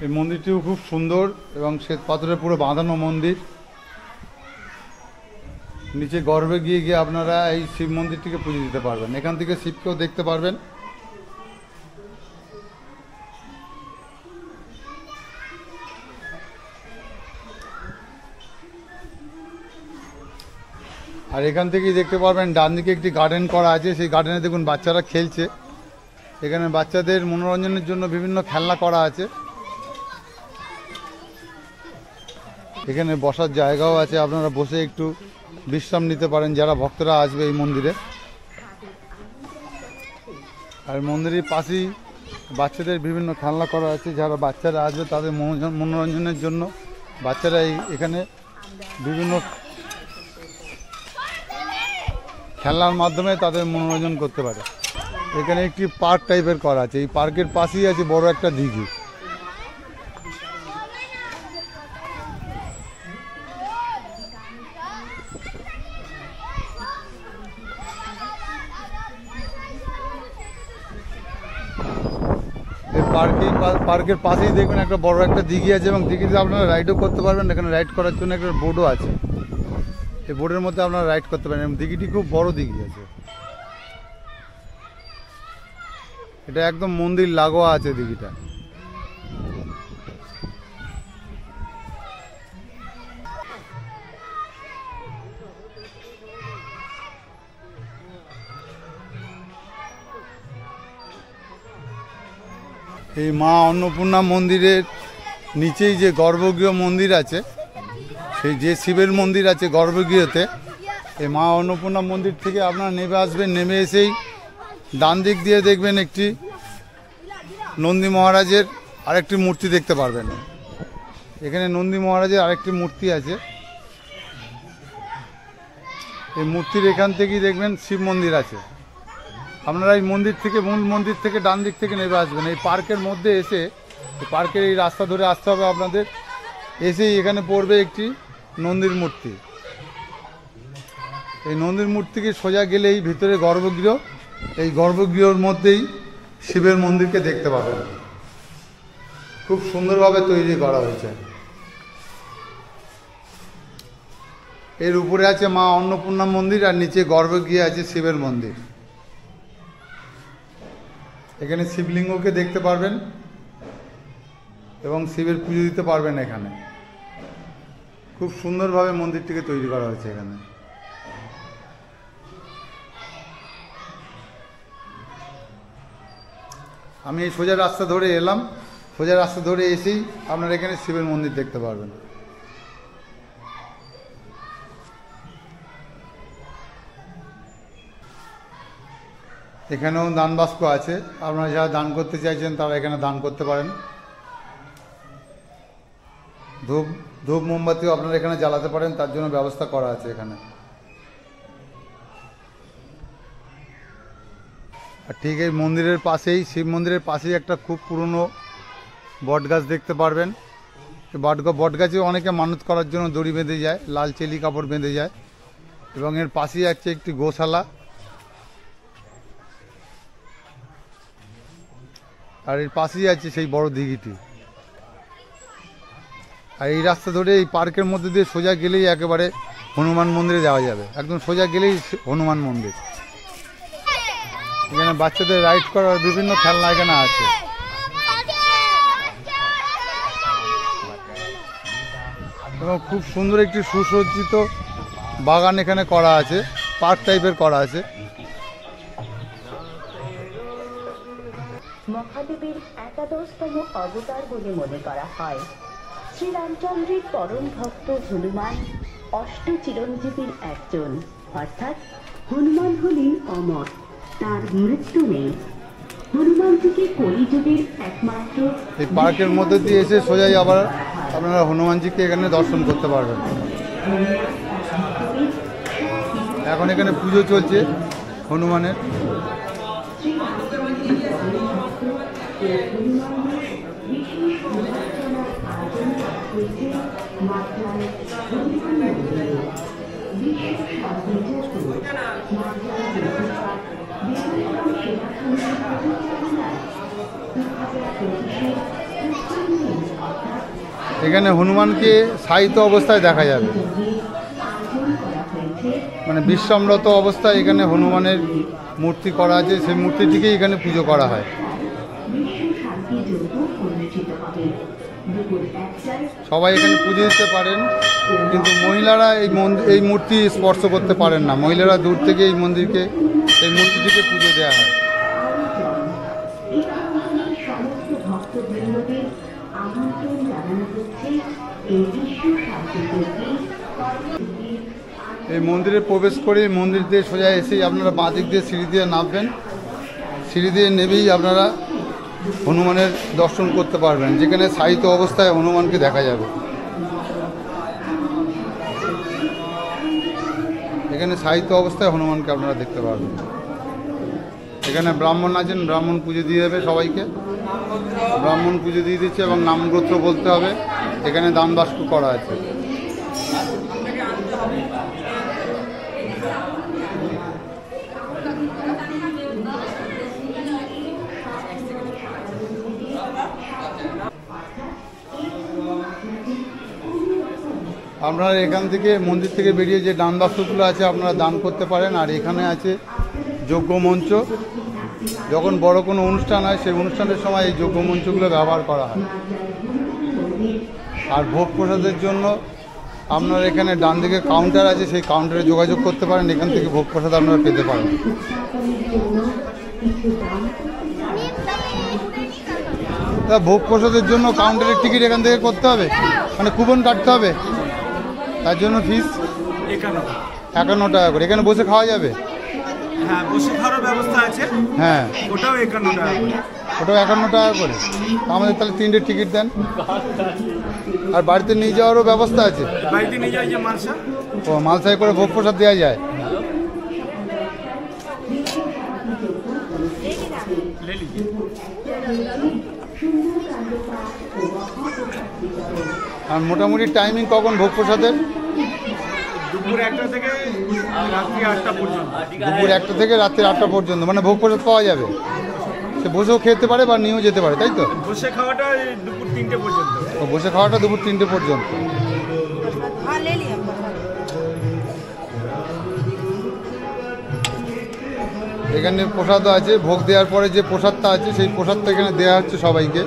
এই মন্দিরটিও খুব সুন্দর এবং শ্বেত পাথরের পুরো বাঁধানো মন্দির। নিচে গর্ভে গিয়ে আপনারা এই শিব মন্দিরটিকে পুজো দিতে পারবেন। এখান থেকে শিবকেও দেখতে পারবেন। আর এখান থেকেই দেখতে পারবেন ডান দিকে একটি গার্ডেন করা আছে। সেই গার্ডেনে দেখুন বাচ্চারা খেলছে। এখানে বাচ্চাদের মনোরঞ্জনের জন্য বিভিন্ন খেলনা করা আছে। এখানে বসার জায়গাও আছে, আপনারা বসে একটু বিশ্রাম নিতে পারেন যারা ভক্তরা আসবে এই মন্দিরে। আর মন্দিরের পাশেই বাচ্চাদের বিভিন্ন খেলনা করা আছে। যারা বাচ্চারা আসবে তাদের মনোরঞ্জনের জন্য বাচ্চারা এখানে বিভিন্ন খেলনার মাধ্যমে তাদের মনোরঞ্জন করতে পারে। এখানে একটি পার্ক টাইপের করা আছে। এই পার্কের পাশেই আছে বড় একটা দিঘি। পার্কের পাশেই দেখবেন একটা বড় একটা দিঘি আছে এবং দিঘিতে আপনারা রাইডও করতে পারবেন। এখানে রাইড করার জন্য একটা বোর্ডও আছে। এই বোর্ডের মধ্যে আপনারা রাইড করতে পারেন। এবং দিঘিটি খুব বড় দিঘি আছে। এটা একদম মন্দির লাগোয়া আছে দিঘিটা। এই মা অন্নপূর্ণা মন্দিরের নিচেই যে গর্ভগৃহ মন্দির আছে, সেই যে শিবের মন্দির আছে গর্ভগৃহতে, এই মা অন্নপূর্ণা মন্দির থেকে আপনারা নেমে আসবেন। নেমে এসেই ডান দিক দিয়ে দেখবেন একটি নন্দী মহারাজের আরেকটি মূর্তি দেখতে পারবেন। এখানে নন্দী মহারাজের আরেকটি মূর্তি আছে। এই মূর্তির এখান থেকেই দেখবেন শিব মন্দির আছে। আপনারা এই মূল মন্দির থেকে ডান দিক থেকে নেমে আসবেন। এই পার্কের মধ্যে এসে পার্কের এই রাস্তা ধরে আসতে হবে আপনাদের। এসেই এখানে পড়বে একটি নন্দীর মূর্তি। এই নন্দীর মূর্তিকে সোজা গেলেই ভিতরে গর্ভগৃহ। এই গর্ভগৃহের মধ্যেই শিবের মন্দিরকে দেখতে পাবেন। খুব সুন্দরভাবে তৈরি করা হয়েছে। এর উপরে আছে মা অন্নপূর্ণা মন্দির আর নিচে গর্ভগৃহে আছে শিবের মন্দির। এখানে শিবলিঙ্গকে দেখতে পারবেন এবং শিবের পুজো দিতে পারবেন। এখানে খুব সুন্দরভাবে মন্দিরটিকে তৈরি করা হয়েছে। এখানে আমি এই সোজা রাস্তা ধরে এলাম। সোজা রাস্তা ধরে এসেই আপনারা এখানে শিবের মন্দির দেখতে পারবেন। এখানেও দান বাস্ক আছে। আপনারা যারা দান করতে চাইছেন তারা এখানে দান করতে পারেন। ধূপ মোমবাতিও আপনারা এখানে জ্বালাতে পারেন, তার জন্য ব্যবস্থা করা আছে এখানে। আর ঠিক এই মন্দিরের পাশেই, শিব মন্দিরের পাশেই একটা খুব পুরনো বট গাছ দেখতে পারবেন। বট গাছে অনেকে মানত করার জন্য দড়ি বেঁধে যায়, লাল চেলি কাপড় বেঁধে যায়। এবং এর পাশেই আছে একটি গোশালা। আর এর পাশেই আছে সেই বড় দিঘিটি। আর এই রাস্তা ধরে এই পার্কের মধ্যে দিয়ে সোজা গেলেই একেবারে হনুমান মন্দিরে যাওয়া যাবে। একদম সোজা গেলেই হনুমান মন্দির। এখানে বাচ্চাদের রাইড করার বিভিন্ন খেলনা এখানে আছে। এবং খুব সুন্দর একটি সুসজ্জিত বাগান এখানে করা আছে, পার্ক টাইপের করা আছে। মহাদেবের একাদশতম অবতার বলে মনে করা হয়। শ্রীরামচন্দ্রের পরম ভক্ত হনুমান অষ্ট চিরঞ্জীবীর একজন, অর্থাৎ হনুমান হলেন অমর, তার মৃত্যু নেই। হনুমানজিকে কলিযুগের একমাত্র এই পার্কের মধ্যে দিয়ে এসে সোজাই আবার আপনারা হনুমানজিকে এখানে দর্শন করতে পারবেন। এখন এখানে পুজো চলছে হনুমানের। এখানে হনুমানকে শায়িত অবস্থায় দেখা যাবে, মানে বিশ্রামরত অবস্থায় এখানে হনুমানের মূর্তি করা আছে, সেই মূর্তিটিকেই এখানে পুজো করা হয়। সবাই এখানে পুজো দিতে পারেন, কিন্তু মহিলারা এই মূর্তি স্পর্শ করতে পারেন না। মহিলারা দূর থেকে এই মন্দিরকে, এই মূর্তিটিকে পুজো দেওয়া হয়। এই মন্দিরে প্রবেশ করে মন্দির দিয়ে সোজা এসেই আপনারা বাঁ দিক দিয়ে সিঁড়ি দিয়ে নামবেন। সিঁড়ি দিয়ে নেবেই আপনারা হনুমানের দর্শন করতে পারবেন, যেখানে শায়িত অবস্থায় হনুমানকে দেখা যাবে। এখানে শায়িত অবস্থায় হনুমানকে আপনারা দেখতে পারবেন। এখানে ব্রাহ্মণ আছেন, ব্রাহ্মণ পুজো দিয়ে দেবে সবাইকে। ব্রাহ্মণ পুজো দিয়ে দিচ্ছে এবং নামগোত্র বলতে হবে। এখানে দান বাস্ক করা আছে। আপনারা এখান থেকে মন্দির থেকে বেরিয়ে যে দান বাস্কগুলো আছে আপনারা দান করতে পারেন। আর এখানে আছে যজ্ঞ মঞ্চ। যখন বড় কোনো অনুষ্ঠান হয় সেই অনুষ্ঠানের সময় এই যজ্ঞ মঞ্চগুলো ব্যবহার করা হয়। আর ভোগ প্রসাদের জন্য আপনারা এখানে ডান দিকে কাউন্টার আছে, সেই কাউন্টারে যোগাযোগ করতে পারেন। এখান থেকে ভোগ প্রসাদ আপনারা পেতে পারেন। তা ভোগ প্রসাদের জন্য কাউন্টারের টিকিট এখান থেকে করতে হবে, মানে কুপন কাটতে হবে। তার জন্য ফিস 51 টাকা করে। এখানে বসে খাওয়া যাবে? হ্যাঁ, বসে খাওয়ার ব্যবস্থা আছে। হ্যাঁ, ওটাও 51 টাকা করে। ওটাও 51 টাকা করে। আমাদের তাহলে 3টে টিকিট দেন। আর বাড়িতে নিয়ে যাওয়ারও ব্যবস্থা আছে? বাড়িতে নিয়ে যাওয়া যে মালসা, ও মালসায় করে ভোগ প্রসাদ দেওয়া যায়। আর মোটামুটি টাইমিং কখন ভোগ প্রসাদের? দুপুর 1টা থেকে রাত্রি 8টা পর্যন্ত। দুপুর 1টা থেকে রাত্রি 8টা পর্যন্ত, মানে ভোগ প্রসাদ পাওয়া যাবে। সে বসেও খেতে পারে বা নিয়েও যেতে পারে, তাই তো? বসে খাওয়াটা দুপুর 3টে পর্যন্ত। ও বসে খাওয়াটা দুপুর 3টে পর্যন্ত। এখানে প্রসাদও আছে। ভোগ দেওয়ার পরে যে প্রসাদটা আছে সেই প্রসাদটা এখানে দেওয়া হচ্ছে সবাইকে।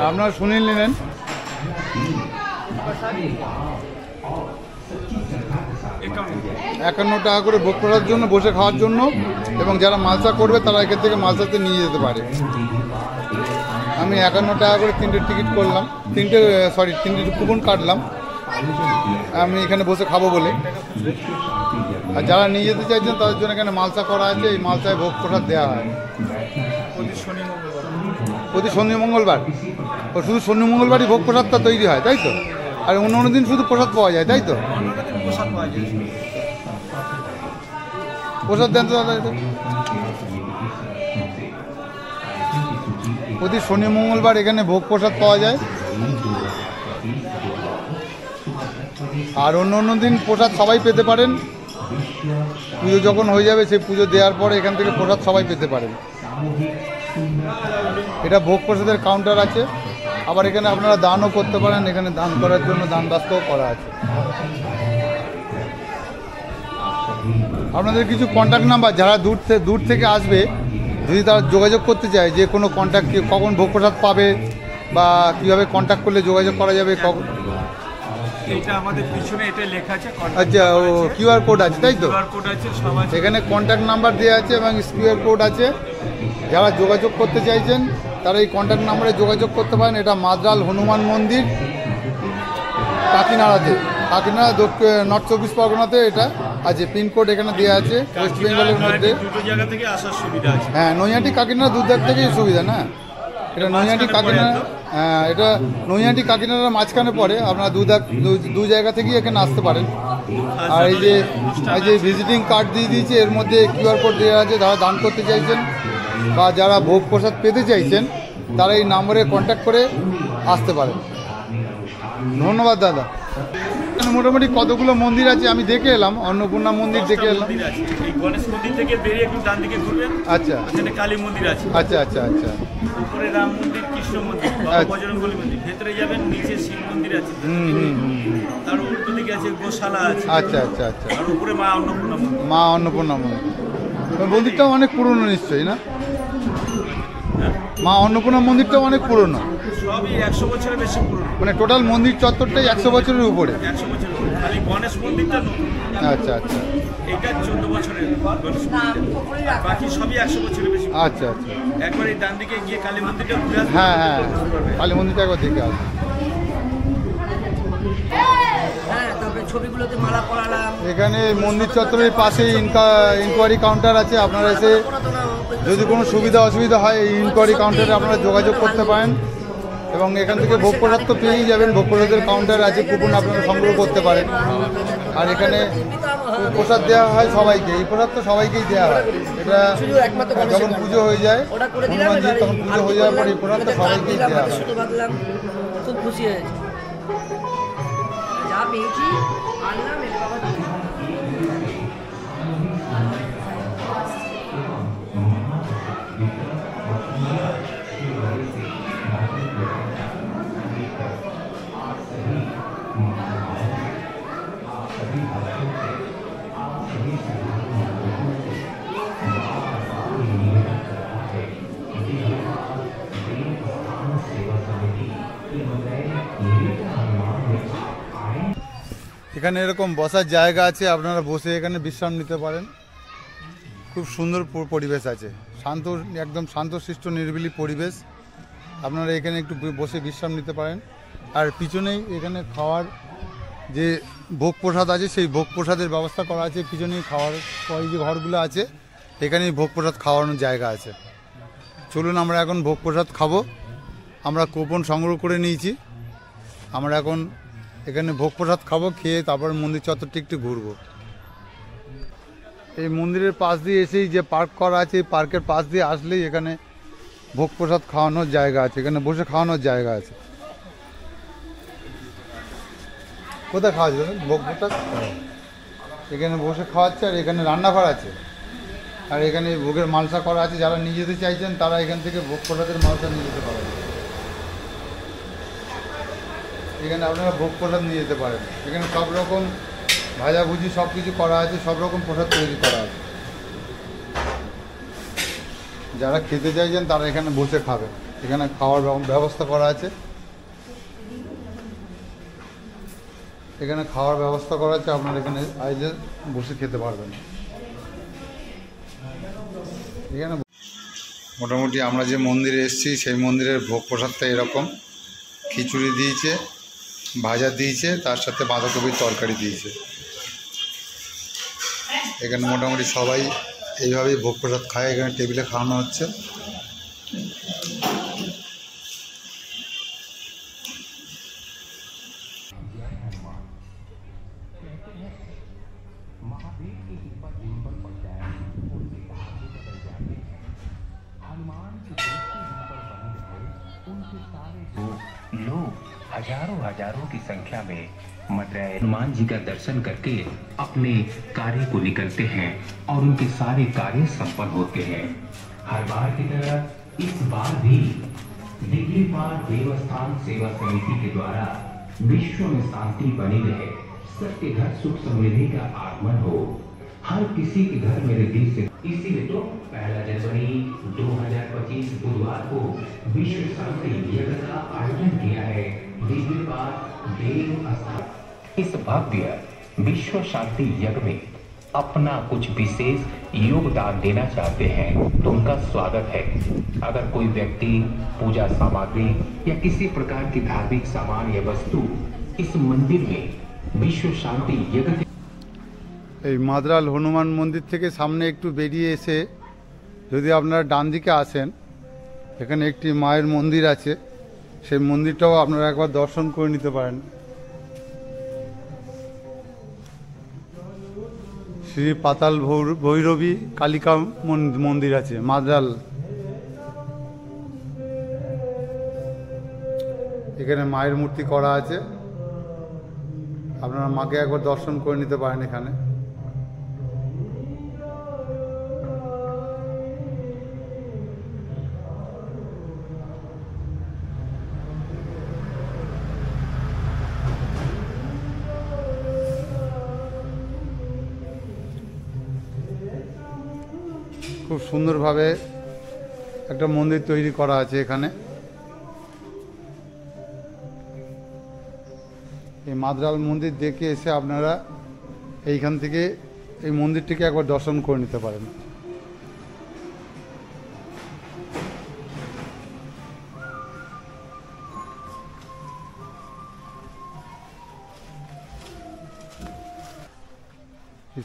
আপনারা শুনে নিলেন। 51 টাকা করে ভোগ করার জন্য, বসে খাওয়ার জন্য। এবং যারা মালসা করবে তারা এখান থেকে মালসাতে নিয়ে যেতে পারে। আমি 51 টাকা করে 3টে টিকিট করলাম, 3টে কুপন কাটলাম আমি এখানে বসে খাবো বলে। আর যারা নিয়ে যেতে চাইছেন তাদের জন্য এখানে মালসা করা আছে। এই মালসায় ভোগ প্রসাদ দেওয়া হয় প্রতি শনি মঙ্গলবার। ও শুধু শনি মঙ্গলবারই ভোগ প্রসাদটা তৈরি হয়, তাই তো? আর অন্য দিন শুধু প্রসাদ পাওয়া যায়, তাই তো? প্রসাদ দেন তো দাদা। প্রতি শনি মঙ্গলবার এখানে ভোগ প্রসাদ পাওয়া যায়। আর অন্য দিন প্রসাদ সবাই পেতে পারেন। পুজো যখন হয়ে যাবে সেই পুজো দেওয়ার পরে এখান থেকে প্রসাদ সবাই পেতে পারেন। এটা ভোগ প্রসাদের কাউন্টার আছে। আবার এখানে আপনারা দানও করতে পারেন। এখানে দান করার জন্য দান বাস্কও করা আছে। আপনাদের কিছু কন্ট্যাক্ট নাম্বার, যারা দূর থেকে আসবে যদি তারা যোগাযোগ করতে চায় যে কোনো কন্ট্যাক্ট কখন ভোগ প্রসাদ পাবে বা কীভাবে কন্ট্যাক্ট করলে যোগাযোগ করা যাবে কখন? এটা আমাদের পিছনে এটা লেখা আছে আচ্ছা, ও কিউআর কোড আছে তাই তো? কিউআর কোড আছে, সব আছে। এখানে কন্ট্যাক্ট নাম্বার দেওয়া আছে এবং কিউআর কোড আছে। যারা যোগাযোগ করতে চাইছেন তারা এই কন্ট্যাক্ট নাম্বারে যোগাযোগ করতে পারেন। এটা মাদ্রাল হনুমান মন্দির, কাকিনাড়াতে, কাকিনাড়া নর্থ 24 পরগনাতে এটা আছে। পিনকোড এখানে দেওয়া আছে ওয়েস্ট বেঙ্গলের মধ্যে। দুটো জায়গা থেকে আসার সুবিধা আছে। হ্যাঁ, নৈহাটি কাকিনাড়া দুধার থেকেই সুবিধা না? এটা নৈহাটি কাকিনাড়া, হ্যাঁ এটা নৈহাটি কাকিনাড়ার মাঝখানে পড়ে। আপনারা দু জায়গা থেকেই এখানে আসতে পারেন। আর এই যে ভিজিটিং কার্ড দিয়ে দিয়েছে, এর মধ্যে কিউআর কোড দেওয়া আছে। যারা দান করতে চাইছেন বা যারা ভোগ প্রসাদ পেতে চাইছেন তারা এই নম্বরে কন্ট্যাক্ট করে আসতে পারেন। ধন্যবাদ দাদা। মোটামুটি কতগুলো মন্দির আছে আমি দেখে এলাম, অন্নপূর্ণা মন্দির দেখে এলাম। এই গণেশ মন্দির থেকে বেরিয়ে একটু ডান দিকে ঘুরবেন, আচ্ছা, এখানে কালী মন্দির আছে। আচ্ছা আচ্ছা আচ্ছা, উপরে রাম মন্দির, কৃষ্ণ মন্দির, বজরঙ্গলী মন্দির। ভেতরে যাবেন, নিচে শিব মন্দির আছে। তার উল্টো দিকে আছে গোশালা আছে। আচ্ছা আচ্ছা আচ্ছা, আর উপরে মা অন্নপূর্ণা মন্দির। মা অন্নপূর্ণা মন্দির। মন্দিরটাও অনেক পুরনো নিশ্চয়ই না? মা অন্নপূর্ণা মন্দিরটাও অনেক পুরনো। সবই 100 বছরের বেশি পুরনো। মানে টোটাল মন্দির চত্বরটাই 100 বছরের উপরে। 100 বছর খালি গণেশ মন্দিরটা নতুন। আচ্ছা আচ্ছা, এটা 14 বছরের গণেশ মন্দির, বাকি সবই 100 বছরের বেশি। আচ্ছা আচ্ছা, একবার এই ডান দিকে গিয়ে কালী মন্দিরটা ঘুরে আসবেন। হ্যাঁ হ্যাঁ, কালী মন্দিরটা একবার দেখে আসবে। ছবিগুলোতে মালা পরালাম। এখানে মন্দির চত্বরের পাশেই ইনকোয়ারি কাউন্টার আছে। আপনারা এসে যদি কোনো সুবিধা অসুবিধা হয় এই ইনকোয়ারি কাউন্টারে আপনারা যোগাযোগ করতে পারেন। এবং এখান থেকে ভোগ প্রসাদ তো পেয়েই যাবেন। ভোগ প্রসাদের কাউন্টার আছে, কুপন আপনারা সংগ্রহ করতে পারেন। আর এখানে প্রসাদ দেওয়া হয় সবাইকে। এই প্রসাদ তো সবাইকেই দেওয়া হয়। এটা যখন পুজো হয়ে যায় হনুমানজি, তখন পুজো হয়ে যাওয়ার পর এই প্রসাদ তো সবাইকেই দেওয়া হয়। খুব খুশি হয়েছে, যা পেয়েছি আনলাম। এখানে এরকম বসার জায়গা আছে, আপনারা বসে এখানে বিশ্রাম নিতে পারেন। খুব সুন্দর পরিবেশ আছে, শান্ত, একদম শান্তশিষ্ট নিরিবিলি পরিবেশ। আপনারা এখানে একটু বসে বিশ্রাম নিতে পারেন। আর পিছনেই এখানে খাওয়ার যে ভোগ প্রসাদ আছে সেই ভোগ প্রসাদের ব্যবস্থা করা আছে। পিছনেই খাওয়ার যে ঘরগুলো আছে এখানেই ভোগ প্রসাদ খাওয়ানোর জায়গা আছে। চলুন আমরা এখন ভোগ প্রসাদ খাবো। আমরা কুপন সংগ্রহ করে নিয়েছি। আমরা এখন এখানে ভোগ প্রসাদ খাবো, খেয়ে তারপর মন্দির চত্বরটি একটু ঘুরবো। এই মন্দিরের পাশ দিয়ে এসেই যে পার্ক করা আছে, এই পার্কের পাশ দিয়ে আসলেই এখানে ভোগ প্রসাদ খাওয়ানোর জায়গা আছে। এখানে বসে খাওয়ানোর জায়গা আছে। কোথায় খাওয়া যাবে ভোগ প্রসাদ? এখানে বসে খাওয়াচ্ছে। আর এখানে রান্নাঘর আছে। আর এখানে ভোগের মালসা করা আছে। যারা নিয়ে যেতে চাইছেন তারা এখান থেকে ভোগ প্রসাদের মালসা নিয়ে যেতে পারেন। এখানে আপনারা ভোগ প্রসাদ নিয়ে যেতে পারেন। এখানে সব রকম ভাজাভুজি সব কিছু করা আছে, সব রকম প্রসাদ তৈরি করা আছে। যারা খেতে চাইছেন তারা এখানে বসে খাবেন। এখানে খাওয়ার ব্যবস্থা করা আছে। এখানে খাওয়ার ব্যবস্থা করা আছে, আপনারা এখানে আইলে বসে খেতে পারবেন। এখানে মোটামুটি আমরা যে মন্দিরে এসেছি সেই মন্দিরের ভোগ প্রসাদটা এরকম। খিচুড়ি দিয়েছে, ভাজা দিয়েছে, তার সাথে বাঁধাকপির তরকারি দিয়েছে। এখানে মোটামুটি সবাই এইভাবেই ভোগ প্রসাদ খায়। এখানে টেবিলে খাওয়ানো হচ্ছে। लोग हजारों की संख्या में मथुरा हनुमान जी का दर्शन करके अपने कार्य को निकलते हैं और उनके सारे कार्य संपन्न होते हैं। हर बार की तरह इस बार भी दिल्ली पार देवस्थान सेवा समिति के द्वारा विश्व में शांति बनी रहे, सबके घर सुख समृद्धि का आगमन हो, हर किसी के घर मेरे दिल से। इसीलिए तो 1 जनवरी 2025 बुधवार को विश्व शांति यज्ञ का आयोजन किया है। दिव्य पाठ देव स्थान। इस भव्य विश्व शांति यज्ञ में अपना कुछ विशेष योगदान देना चाहते हैं तो उनका स्वागत है। अगर कोई व्यक्ति पूजा सामग्री या किसी प्रकार की धार्मिक सामान या वस्तु इस मंदिर में विश्व शांति यज्ञ এই মাদ্রাল হনুমান মন্দির থেকে সামনে একটু বেরিয়ে এসে যদি আপনারা ডান দিকে আসেন, এখানে একটি মায়ের মন্দির আছে, সেই মন্দিরটাও আপনারা একবার দর্শন করে নিতে পারেন। শ্রী পাতাল ভৈরবী কালিকা মন্দির আছে মাদ্রাল। এখানে মায়ের মূর্তি করা আছে, আপনারা মাকে একবার দর্শন করে নিতে পারেন। এখানে খুব সুন্দরভাবে একটা মন্দির তৈরি করা আছে। এখানে এই মাদ্রাল মন্দির দেখে এসে আপনারা এইখান থেকে এই মন্দিরটিকে একবার দর্শন করে নিতে পারেন।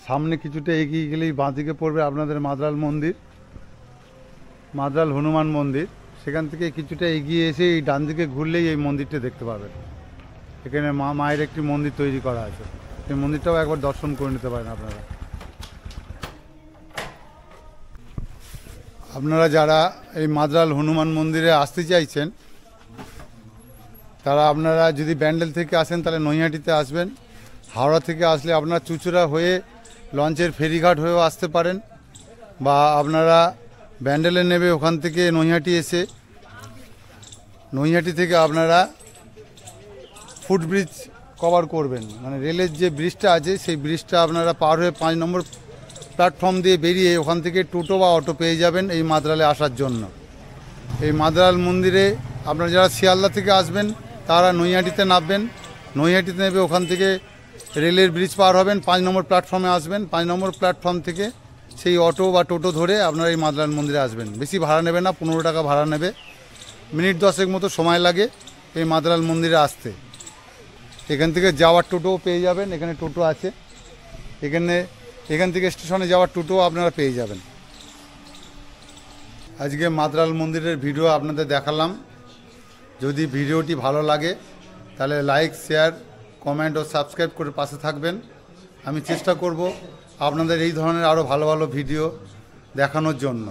সামনে কিছুটা এগিয়ে গেলেই বাঁদিকে পড়বে আপনাদের মাদ্রাল মন্দির, মাদ্রাল হনুমান মন্দির। সেখান থেকে কিছুটা এগিয়ে এসে এই ডান দিকে ঘুরলেই এই মন্দিরটা দেখতে পাবেন। এখানে মায়ের একটি মন্দির তৈরি করা আছে, সেই মন্দিরটাও একবার দর্শন করে নিতে পারেন আপনারা। আপনারা যারা এই মাদ্রাল হনুমান মন্দিরে আসতে চাইছেন তারা আপনারা যদি ব্যান্ডেল থেকে আসেন তাহলে নৈহাটিতে আসবেন। হাওড়া থেকে আসলে আপনারা চুঁচুড়া হয়ে লঞ্চের ফেরিঘাট হয়েও আসতে পারেন, বা আপনারা ব্যান্ডেলে নেবে ওখান থেকে নৈহাটি এসে নৈহাটি থেকে আপনারা ফুটব্রিজ কভার করবেন, মানে রেলের যে ব্রিজটা আছে সেই ব্রিজটা আপনারা পার হয়ে 5 নম্বর প্ল্যাটফর্ম দিয়ে বেরিয়ে ওখান থেকে টোটো বা অটো পেয়ে যাবেন এই মাদ্রালে আসার জন্য। এই মাদ্রাল মন্দিরে আপনারা যারা শিয়ালদা থেকে আসবেন তারা নৈহাটিতে নামবেন, নৈহাটিতে নেবে ওখান থেকে রেলের ব্রিজ পার হবেন, 5 নম্বর প্ল্যাটফর্মে আসবেন। 5 নম্বর প্ল্যাটফর্ম থেকে সেই অটো বা টোটো ধরে আপনারা এই মাদ্রাল মন্দিরে আসবেন। বেশি ভাড়া নেবে না, 15 টাকা ভাড়া নেবে। মিনিট 10 মতো সময় লাগে এই মাদ্রাল মন্দিরে আসতে। এখান থেকে যাওয়ার টোটোও পেয়ে যাবেন, এখানে টোটো আছে, এখান থেকে স্টেশনে যাওয়ার টোটোও আপনারা পেয়ে যাবেন। আজকে মাদ্রাল মন্দিরের ভিডিও আপনাদের দেখালাম। যদি ভিডিওটি ভালো লাগে তাহলে লাইক, শেয়ার, কমেন্ট ও সাবস্ক্রাইব করে পাশে থাকবেন। আমি চেষ্টা করব আপনাদের এই ধরনের আরও ভালো ভালো ভিডিও দেখানোর জন্য।